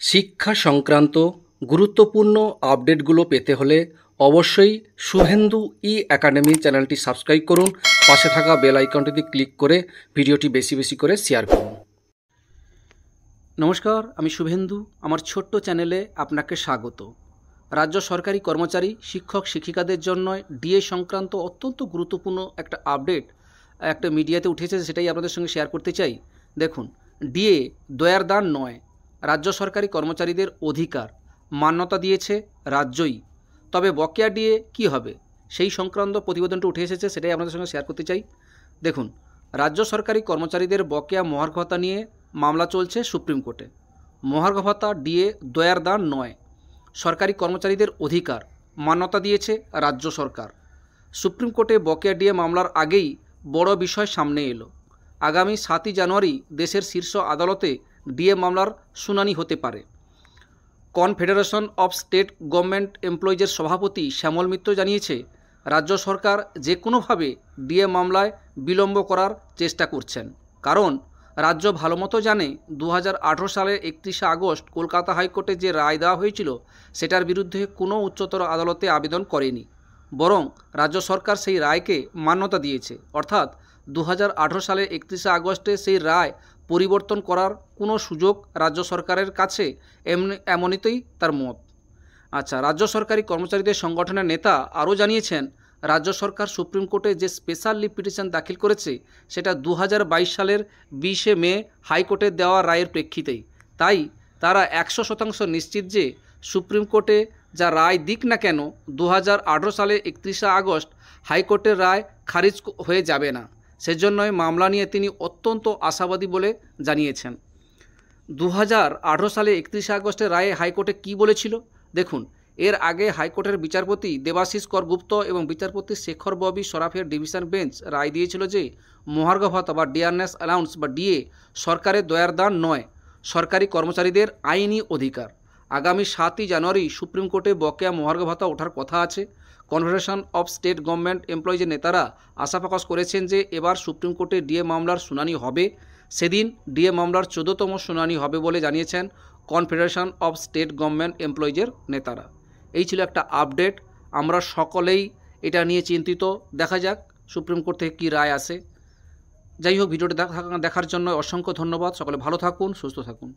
শিক্ষা সংক্রান্ত গুরুত্বপূর্ণ আপডেটগুলো পেতে হলে অবশ্যই শুভেন্দু একাডেমি চ্যানেলটি সাবস্ক্রাইব করুন। পাশে থাকা বেল আইকনটিতে ক্লিক করে ভিডিওটি বেশি বেশি করে শেয়ার করুন। নমস্কার, আমি শুভেন্দু। আমার ছোট্ট চ্যানেলে আপনাকে স্বাগত। রাজ্য সরকারি কর্মচারী, শিক্ষক, শিক্ষিকাদের জন্য ডিএ সংক্রান্ত অত্যন্ত গুরুত্বপূর্ণ একটা আপডেট একটা মিডিয়াতে উঠেছে, সেটাই আপনাদের সঙ্গে শেয়ার করতে চাই। দেখুন, ডিএ দয়ার দান নয়, রাজ্য সরকারি কর্মচারীদের অধিকার, মান্যতা দিয়েছে রাজ্যই। তবে বকেয়া ডিএ কী হবে সেই সংক্রান্ত প্রতিবেদনটা উঠে এসেছে, সেটাই আপনাদের সঙ্গে শেয়ার করতে চাই। দেখুন, রাজ্য সরকারি কর্মচারীদের বকেয়া মহার্ঘ ভাতা নিয়ে মামলা চলছে সুপ্রিম কোর্টে। মহার্ঘ ভাতা ডিএ দয়ার দান নয়, সরকারি কর্মচারীদের অধিকার, মান্যতা দিয়েছে রাজ্য সরকার। সুপ্রিম কোর্টে বকেয়া ডিএ মামলার আগেই বড় বিষয় সামনে এলো। আগামী 7ই জানুয়ারি দেশের শীর্ষ আদালতে ডিএ মামলার শুনানি হতে পারে। কনফেডারেশন অফ স্টেট গভর্নমেন্ট এমপ্লয়িজের সভাপতি শ্যামল মিত্র জানিয়েছে, রাজ্য সরকার যে কোনোভাবে ডিএ মামলায় বিলম্ব করার চেষ্টা করছেন। কারণ রাজ্য ভালোমতো জানে 2018 সালের 31শে আগস্ট কলকাতা হাইকোর্টে যে রায় দেওয়া হয়েছিল সেটার বিরুদ্ধে কোনো উচ্চতর আদালতে আবেদন করেনি, বরং রাজ্য সরকার সেই রায়কে মান্যতা দিয়েছে। অর্থাৎ 2018 সালের 31শে আগস্টে সেই রায় পরিবর্তন করার কোনো সুযোগ রাজ্য সরকারের কাছে এমনিতেই তার মত। আচ্ছা, রাজ্য সরকারি কর্মচারীদের সংগঠনের নেতা আরও জানিয়েছেন, রাজ্য সরকার সুপ্রিম কোর্টে যে স্পেশাল লিভ পিটিশন দাখিল করেছে সেটা 2022 সালের 20শে মে হাইকোর্টের দেওয়া রায়ের প্রেক্ষিতেই। তাই তারা 100% নিশ্চিত যে সুপ্রিম কোর্টে যা রায় দিক না কেন 2018 সালে 31শে আগস্ট হাইকোর্টের রায় খারিজ হয়ে যাবে না। সেজন্যই মামলা নিয়ে তিনি অত্যন্ত আশাবাদী বলে জানিয়েছেন। 2018 সালে 31শে আগস্টের রায়ে হাইকোর্টে কী বলেছিল দেখুন। এর আগে হাইকোর্টের বিচারপতি দেবাশিস কর গুপ্ত এবং বিচারপতি শেখর ববি সরাফের ডিভিশন বেঞ্চ রায় দিয়েছিল যে মহার্ঘ ভাতা বা ডিয়ারনেস অ্যালাউন্স বা ডিএ সরকারের দয়ার দান নয়, সরকারি কর্মচারীদের আইনি অধিকার। আগামী 7ই জানুয়ারি সুপ্রিম কোর্টে বকেয়া মহার্ঘ ভাতা ওঠার কথা আছে। কনফেডারেশন অফ স্টেট গভর্নমেন্ট এমপ্লয়িজের নেতারা আশা প্রকাশ করেছেন যে এবার সুপ্রিম কোর্টে ডিএ মামলার শুনানি হবে। সেদিন ডিএ মামলার 14তম শুনানি হবে বলে জানিয়েছেন কনফেডারেশন অফ স্টেট গভর্নমেন্ট এমপ্লয়িজের নেতারা। এই ছিল একটা আপডেট। আমরা সকলেই এটা নিয়ে চিন্তিত। দেখা যাক সুপ্রিম কোর্ট থেকে কী রায় আসে। যাই হোক, ভিডিওটি দেখার জন্য অসংখ্য ধন্যবাদ। সকলে ভালো থাকুন, সুস্থ থাকুন।